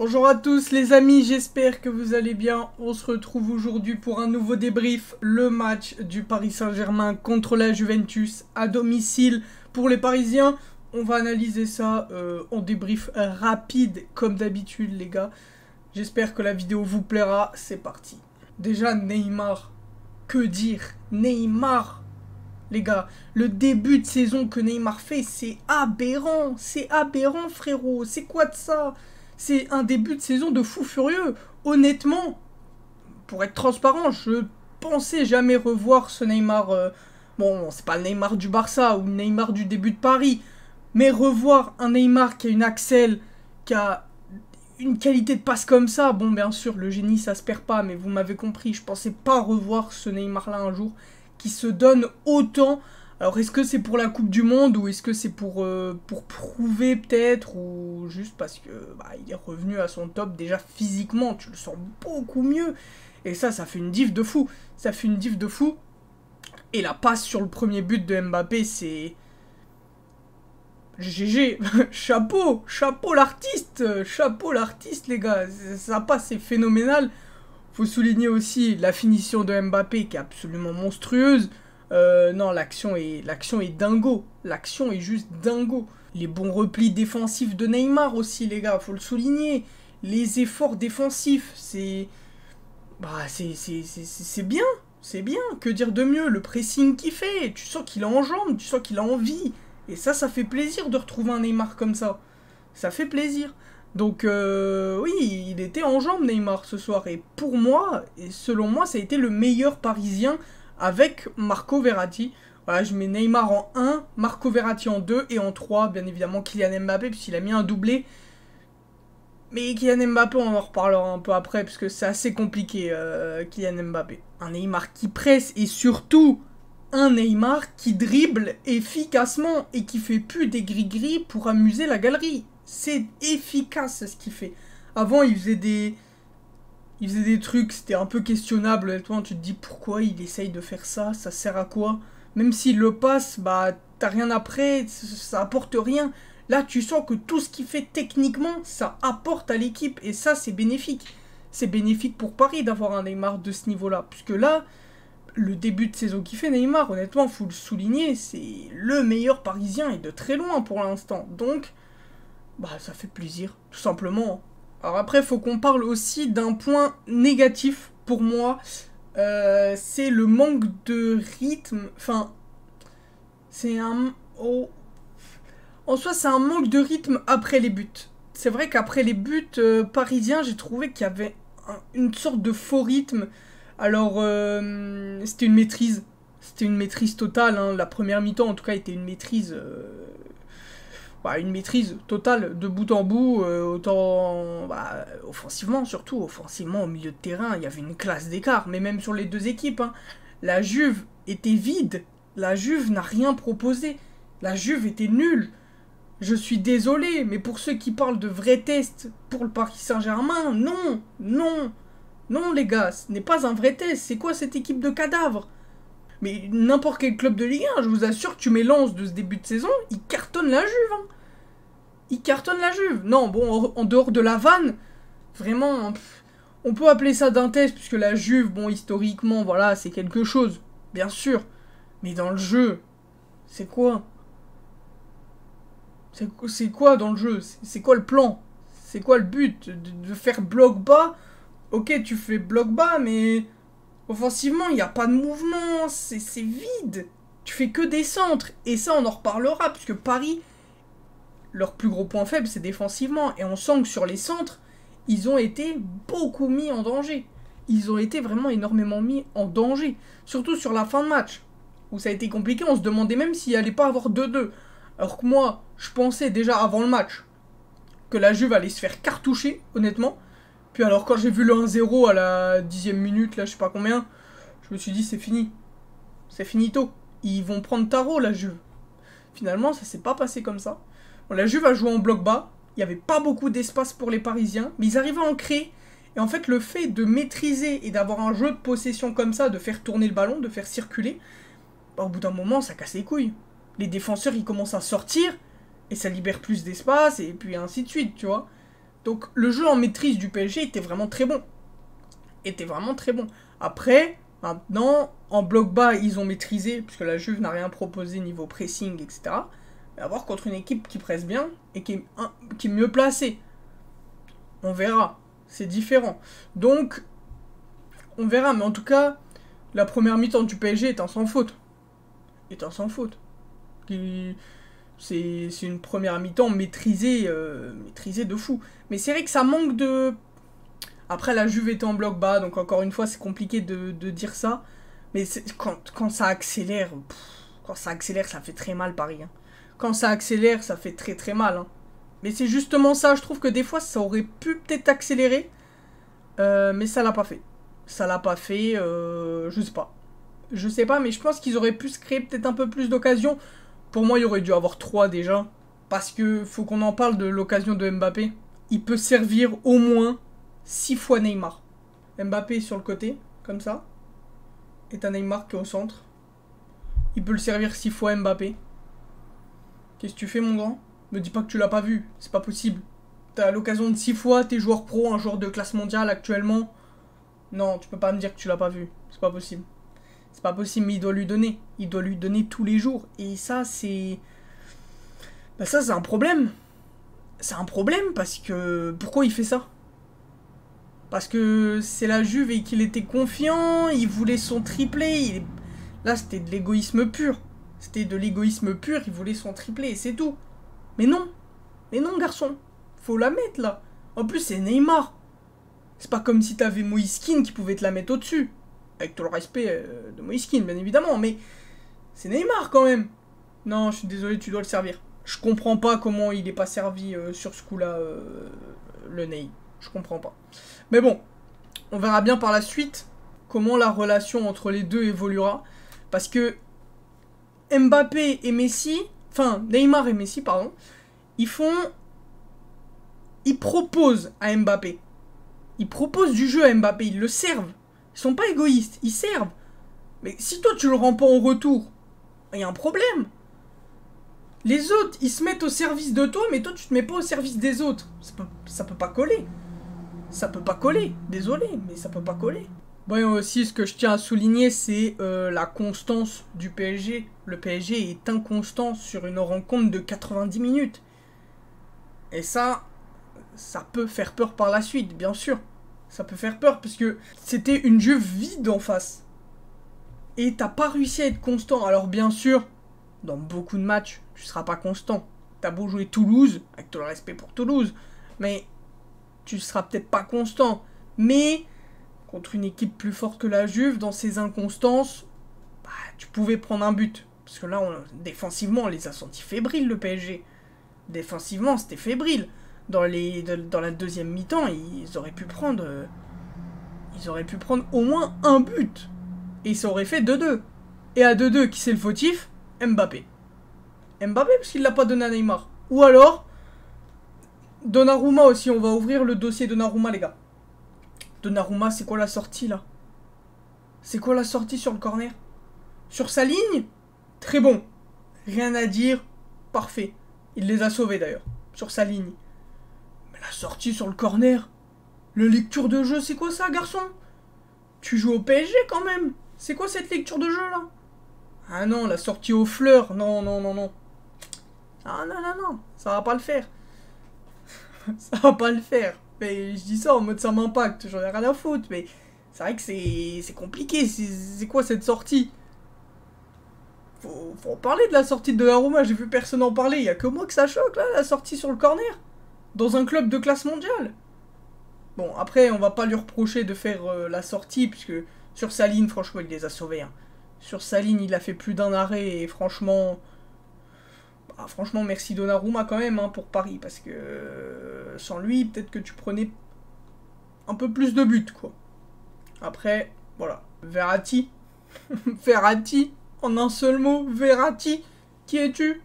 Bonjour à tous les amis, j'espère que vous allez bien. On se retrouve aujourd'hui pour un nouveau débrief, le match du Paris Saint-Germain contre la Juventus à domicile pour les Parisiens. On va analyser ça en débrief rapide comme d'habitude les gars. J'espère que la vidéo vous plaira, c'est parti. Déjà Neymar, que dire? Neymar, les gars, le début de saison que Neymar fait, c'est aberrant frérot, c'est quoi de ça? C'est un début de saison de fou furieux. Honnêtement, pour être transparent, je pensais jamais revoir ce Neymar. Bon, c'est pas le Neymar du Barça ou le Neymar du début de Paris, mais revoir un Neymar qui a une axelle, qui a une qualité de passe comme ça. Bon, bien sûr, le génie ça se perd pas, mais vous m'avez compris. Je pensais pas revoir ce Neymar-là un jour qui se donne autant. Alors, est-ce que c'est pour la Coupe du Monde ou est-ce que c'est pour prouver peut-être ou juste parce que il est revenu à son top déjà physiquement, tu le sens beaucoup mieux. Et ça fait une diff de fou. Ça fait une diff de fou. Et la passe sur le premier but de Mbappé, c'est... GG, chapeau l'artiste les gars, sa passe c'est phénoménal. Faut souligner aussi la finition de Mbappé qui est absolument monstrueuse. Non, l'action est dingo. L'action est juste dingo. Les bons replis défensifs de Neymar aussi, les gars, faut le souligner. Les efforts défensifs, c'est... c'est bien. C'est bien. Que dire de mieux? Le pressing qu'il fait, tu sens qu'il a en jambes, tu sens qu'il a envie. Et ça fait plaisir de retrouver un Neymar comme ça. Ça fait plaisir. Donc, oui, il était en jambes, Neymar, ce soir. Et pour moi, et selon moi, ça a été le meilleur Parisien avec Marco Verratti. Voilà, je mets Neymar en 1, Marco Verratti en 2 et en 3, bien évidemment, Kylian Mbappé, puisqu'il a mis un doublé. Mais Kylian Mbappé, on en reparlera un peu après, parce que c'est assez compliqué, Kylian Mbappé. Un Neymar qui presse et surtout un Neymar qui dribble efficacement et qui fait plus des gris-gris pour amuser la galerie. C'est efficace ce qu'il fait. Avant, il faisait des trucs, c'était un peu questionnable. Honnêtement, tu te dis pourquoi il essaye de faire ça, ça sert à quoi? Même s'il le passe, t'as rien après, ça apporte rien. Là, tu sens que tout ce qu'il fait techniquement, ça apporte à l'équipe. Et ça, c'est bénéfique. C'est bénéfique pour Paris d'avoir un Neymar de ce niveau-là. Puisque là, le début de saison qu'il fait, Neymar, honnêtement, faut le souligner, c'est le meilleur Parisien et de très loin pour l'instant. Donc, ça fait plaisir, tout simplement. Alors après, faut qu'on parle aussi d'un point négatif pour moi. C'est le manque de rythme. Enfin, c'est un... En soi, c'est un manque de rythme après les buts. C'est vrai qu'après les buts parisiens, j'ai trouvé qu'il y avait une sorte de faux rythme. Alors, c'était une maîtrise. C'était une maîtrise totale. Hein. La première mi-temps, en tout cas, était une maîtrise... une maîtrise totale de bout en bout, autant offensivement, surtout offensivement au milieu de terrain, il y avait une classe d'écart, mais même sur les deux équipes, hein, la Juve était vide, la Juve n'a rien proposé, la Juve était nulle. Je suis désolé, mais pour ceux qui parlent de vrais tests pour le Paris Saint-Germain, non les gars, ce n'est pas un vrai test, c'est quoi cette équipe de cadavres? Mais n'importe quel club de Ligue 1, je vous assure que tu mets Lens de ce début de saison, il cartonne la Juve. Hein. Il cartonne la Juve. Non, bon, en dehors de la vanne, vraiment, on peut appeler ça d'un test, puisque la Juve, bon, historiquement, voilà, c'est quelque chose, bien sûr. Mais dans le jeu, c'est quoi? C'est quoi dans le jeu? C'est quoi le plan? C'est quoi le but? De faire bloc bas? Ok, tu fais bloc bas, mais... Offensivement, il n'y a pas de mouvement, c'est vide. Tu fais que des centres. Et ça, on en reparlera, puisque Paris, leur plus gros point faible, c'est défensivement. Et on sent que sur les centres, ils ont été beaucoup mis en danger. Ils ont été vraiment énormément mis en danger. Surtout sur la fin de match, où ça a été compliqué. On se demandait même s'il allait pas avoir 2-2. Alors que moi, je pensais déjà avant le match que la Juve allait se faire cartoucher, honnêtement. Puis alors quand j'ai vu le 1-0 à la 10e minute, là je sais pas combien, je me suis dit c'est fini. C'est finito. Ils vont prendre tarot la Juve. Finalement ça s'est pas passé comme ça. Bon, la Juve a joué en bloc bas, il n'y avait pas beaucoup d'espace pour les Parisiens, mais ils arrivaient à en créer. Et en fait le fait de maîtriser et d'avoir un jeu de possession comme ça, de faire tourner le ballon, de faire circuler, au bout d'un moment ça casse les couilles. Les défenseurs ils commencent à sortir, et ça libère plus d'espace, et puis ainsi de suite, tu vois. Donc le jeu en maîtrise du PSG était vraiment très bon. Était vraiment très bon. Après, maintenant, en bloc bas, ils ont maîtrisé, puisque la Juve n'a rien proposé niveau pressing, etc. Mais à voir contre une équipe qui presse bien et qui est mieux placée. On verra. C'est différent. Donc, on verra. Mais en tout cas, la première mi-temps du PSG est un sans faute. Est un sans faute. C'est une première mi-temps maîtrisée, maîtrisée de fou. Mais c'est vrai que ça manque de... Après, la Juve était en bloc bas, donc encore une fois, c'est compliqué de dire ça. Mais quand ça accélère, ça fait très mal, Paris. Hein. Quand ça accélère, ça fait très très mal. Hein. Mais c'est justement ça, je trouve que des fois, ça aurait pu peut-être accélérer. Mais ça l'a pas fait. Ça l'a pas fait, je sais pas. Je sais pas, mais je pense qu'ils auraient pu se créer peut-être un peu plus d'occasions. Pour moi, il y aurait dû avoir 3 déjà. Parce que faut qu'on en parle de l'occasion de Mbappé. Il peut servir au moins 6 fois Neymar. Mbappé est sur le côté, comme ça. Et t'as Neymar qui est au centre. Il peut le servir 6 fois Mbappé. Qu'est-ce que tu fais, mon grand? Me dis pas que tu l'as pas vu. C'est pas possible. T'as l'occasion de 6 fois, t'es joueur pro, un joueur de classe mondiale actuellement. Non, tu peux pas me dire que tu l'as pas vu. C'est pas possible. C'est pas possible, mais il doit lui donner. Il doit lui donner tous les jours. Et ça, c'est... Bah ça, c'est un problème. C'est un problème parce que... Pourquoi il fait ça? Parce que c'est la Juve et qu'il était confiant, il voulait son triplé. Là, c'était de l'égoïsme pur. C'était de l'égoïsme pur, il voulait son triplé et c'est tout. Mais non. Mais non, garçon. Faut la mettre, là. En plus, c'est Neymar. C'est pas comme si t'avais Moïse Kean qui pouvait te la mettre au-dessus. Avec tout le respect de Moïse Kean, bien évidemment, mais c'est Neymar quand même. Non, je suis désolé, tu dois le servir. Je comprends pas comment il est pas servi sur ce coup-là, le Ney. Je comprends pas. Mais bon, on verra bien par la suite comment la relation entre les deux évoluera. Parce que Mbappé et Messi, enfin Neymar et Messi, pardon, ils proposent à Mbappé. Ils proposent du jeu à Mbappé, ils le servent. Ils sont pas égoïstes, ils servent. Mais si toi tu le rends pas en retour, il y a un problème. Les autres, ils se mettent au service de toi, mais toi tu te mets pas au service des autres. Ça peut pas coller. Ça peut pas coller. Désolé, mais ça peut pas coller. Bon, aussi, ce que je tiens à souligner, c'est la constance du PSG. Le PSG est inconstant sur une rencontre de 90 minutes. Et ça peut faire peur par la suite, bien sûr. Ça peut faire peur, parce que c'était une Juve vide en face. Et t'as pas réussi à être constant. Alors bien sûr, dans beaucoup de matchs, tu seras pas constant. T'as beau jouer Toulouse, avec tout le respect pour Toulouse, mais tu seras peut-être pas constant. Mais contre une équipe plus forte que la Juve, dans ses inconstances, bah, tu pouvais prendre un but. Parce que là, défensivement, on les a sentis fébriles, le PSG. Défensivement, c'était fébrile. Dans la deuxième mi-temps, ils auraient pu prendre au moins un but. Et ça aurait fait 2-2. Et à 2-2, qui c'est le fautif? Mbappé. Mbappé, parce qu'il l'a pas donné à Neymar. Ou alors, Donnarumma aussi. On va ouvrir le dossier Donnarumma, les gars. Donnarumma, c'est quoi la sortie, là? C'est quoi la sortie sur le corner? Sur sa ligne? Très bon. Rien à dire. Parfait. Il les a sauvés, d'ailleurs. Sur sa ligne. Mais la sortie sur le corner? La lecture de jeu, c'est quoi ça, garçon? Tu joues au PSG, quand même. C'est quoi cette lecture de jeu, là? Ah non, la sortie aux fleurs. Non, non, non, non. Ah non, non, non. Ça va pas le faire. Ça va pas le faire. Mais je dis ça en mode ça m'impacte. J'en ai rien à foutre. Mais c'est vrai que c'est compliqué. C'est quoi cette sortie? Faut en parler de la sortie de Donnarumma. J'ai vu personne en parler. Il y a que moi que ça choque, là, la sortie sur le corner. Dans un club de classe mondiale. Bon, après, on va pas lui reprocher de faire la sortie. Puisque sur sa ligne, franchement, il les a sauvés. Hein. Sur sa ligne, il a fait plus d'un arrêt. Et franchement... Bah, franchement, merci Donnarumma quand même hein, pour Paris. Parce que sans lui, peut-être que tu prenais un peu plus de buts, quoi. Après, voilà. Verratti. Verratti. En un seul mot, Verratti. Qui es-tu?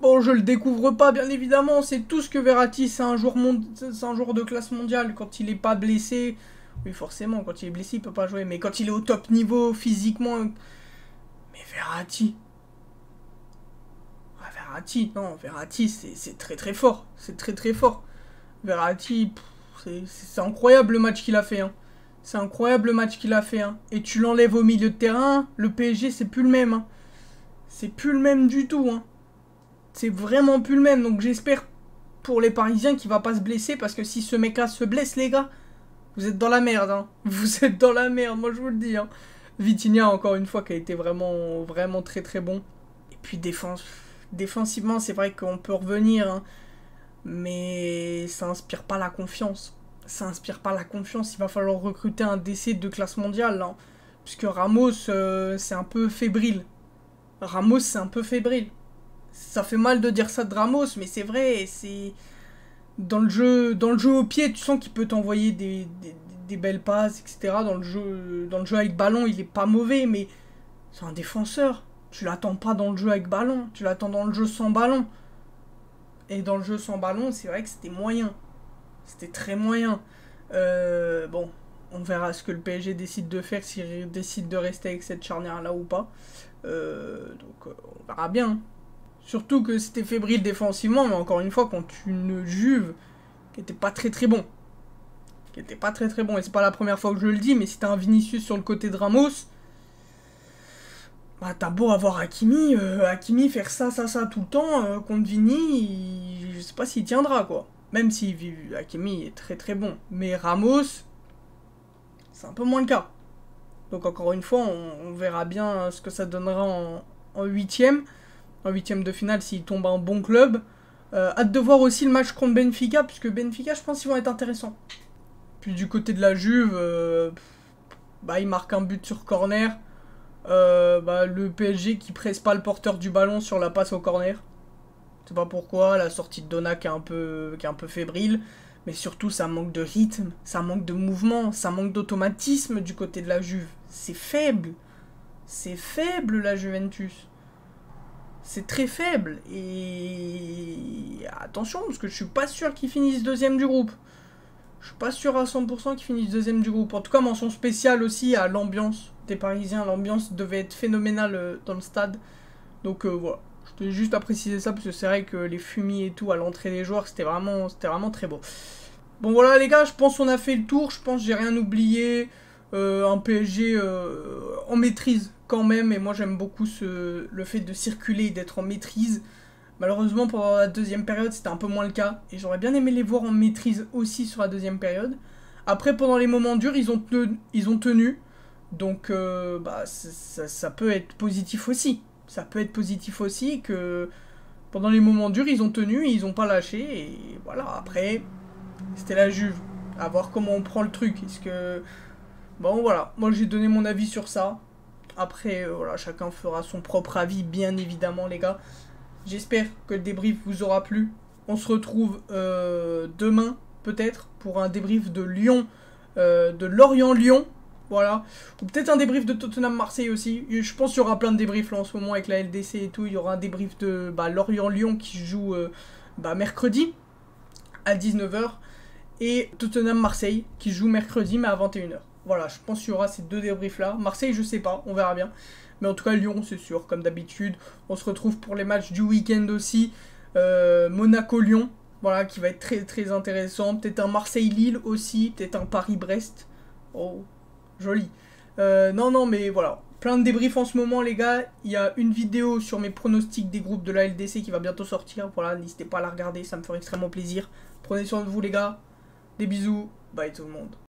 Bon, je le découvre pas, bien évidemment. C'est tout ce que Verratti. C'est un joueur de classe mondiale. Quand il est pas blessé... Oui, forcément, quand il est blessé, il peut pas jouer. Mais quand il est au top niveau, physiquement... Mais Verratti... Verratti, non, Verratti, c'est très très fort. C'est très très fort. Verratti, c'est incroyable le match qu'il a fait. Hein. C'est incroyable le match qu'il a fait. Hein. Et tu l'enlèves au milieu de terrain, le PSG, c'est plus le même. Hein. C'est plus le même du tout. Hein. C'est vraiment plus le même. Donc j'espère pour les Parisiens qu'il va pas se blesser. Parce que si ce mec-là se blesse, les gars, vous êtes dans la merde. Hein. Vous êtes dans la merde, moi je vous le dis. Hein. Vitinha, encore une fois, qui a été vraiment, vraiment très très bon. Et puis défensivement, c'est vrai qu'on peut revenir. Hein. Mais ça inspire pas la confiance. Ça inspire pas la confiance. Il va falloir recruter un DC de classe mondiale. Là. Puisque Ramos, c'est un peu fébrile. Ramos, c'est un peu fébrile. Ça fait mal de dire ça de Ramos, mais c'est vrai. C'est dans le jeu au pied, tu sens qu'il peut t'envoyer des belles passes, etc. Dans le jeu avec ballon, il est pas mauvais, mais c'est un défenseur. Tu l'attends pas dans le jeu avec ballon. Tu l'attends dans le jeu sans ballon. Et dans le jeu sans ballon, c'est vrai que c'était moyen. C'était très moyen. Bon, on verra ce que le PSG décide de faire, s'il décide de rester avec cette charnière-là ou pas. Donc, on verra bien. Surtout que c'était fébrile défensivement, mais encore une fois, contre une Juve qui était pas très très bon. Qui était pas très très bon. Et c'est pas la première fois que je le dis, mais si t'as un Vinicius sur le côté de Ramos, bah t'as beau avoir Hakimi, Hakimi faire ça tout le temps, contre Vini, je sais pas s'il tiendra quoi. Même si Hakimi est très très bon. Mais Ramos, c'est un peu moins le cas. Donc encore une fois, on verra bien ce que ça donnera en huitième. En huitième de finale s'il tombe un bon club. Hâte de voir aussi le match contre Benfica, puisque Benfica, je pense qu'ils vont être intéressants. Puis du côté de la Juve, bah, il marque un but sur corner. Bah, le PSG qui presse pas le porteur du ballon sur la passe au corner. Je sais pas pourquoi, la sortie de Dona qui est un peu fébrile. Mais surtout, ça manque de rythme, ça manque de mouvement, ça manque d'automatisme du côté de la Juve. C'est faible. C'est faible, la Juventus. C'est très faible. Et attention, parce que je suis pas sûr qu'ils finissent deuxième du groupe. Je suis pas sûr à 100% qu'ils finissent deuxième du groupe. En tout cas, mention spéciale aussi à l'ambiance des Parisiens. L'ambiance devait être phénoménale dans le stade. Donc voilà. Je tenais juste à préciser ça parce que c'est vrai que les fumis et tout à l'entrée des joueurs, c'était vraiment très beau. Bon voilà les gars, je pense qu'on a fait le tour. Je pense que j'ai rien oublié. Un PSG en maîtrise quand même. Et moi j'aime beaucoup le fait de circuler et d'être en maîtrise. Malheureusement, pendant la deuxième période, c'était un peu moins le cas. Et j'aurais bien aimé les voir en maîtrise aussi sur la deuxième période. Après, pendant les moments durs, ils ont tenu. Donc, bah, ça peut être positif aussi. Ça peut être positif aussi que pendant les moments durs, ils ont tenu et ils n'ont pas lâché. Et voilà, après, c'était la Juve. À voir comment on prend le truc. Est-ce que... Bon, voilà. Moi, j'ai donné mon avis sur ça. Après, voilà, chacun fera son propre avis, bien évidemment, les gars. J'espère que le débrief vous aura plu. On se retrouve demain, peut-être, pour un débrief de Lyon, de Lorient-Lyon. Voilà. Ou peut-être un débrief de Tottenham-Marseille aussi. Je pense qu'il y aura plein de débriefs là en ce moment avec la LDC et tout. Il y aura un débrief de Lorient-Lyon qui joue mercredi à 19 h. Et Tottenham-Marseille qui joue mercredi mais à 21 h. Voilà, je pense qu'il y aura ces deux débriefs là. Marseille, je sais pas, on verra bien. Mais en tout cas, Lyon, c'est sûr, comme d'habitude. On se retrouve pour les matchs du week-end aussi. Monaco-Lyon, voilà, qui va être très très intéressant. Peut-être un Marseille-Lille aussi. Peut-être un Paris-Brest. Oh, joli. Non, mais voilà. Plein de débriefs en ce moment, les gars. Il y a une vidéo sur mes pronostics des groupes de la LDC qui va bientôt sortir. Voilà, n'hésitez pas à la regarder, ça me ferait extrêmement plaisir. Prenez soin de vous, les gars. Des bisous. Bye tout le monde.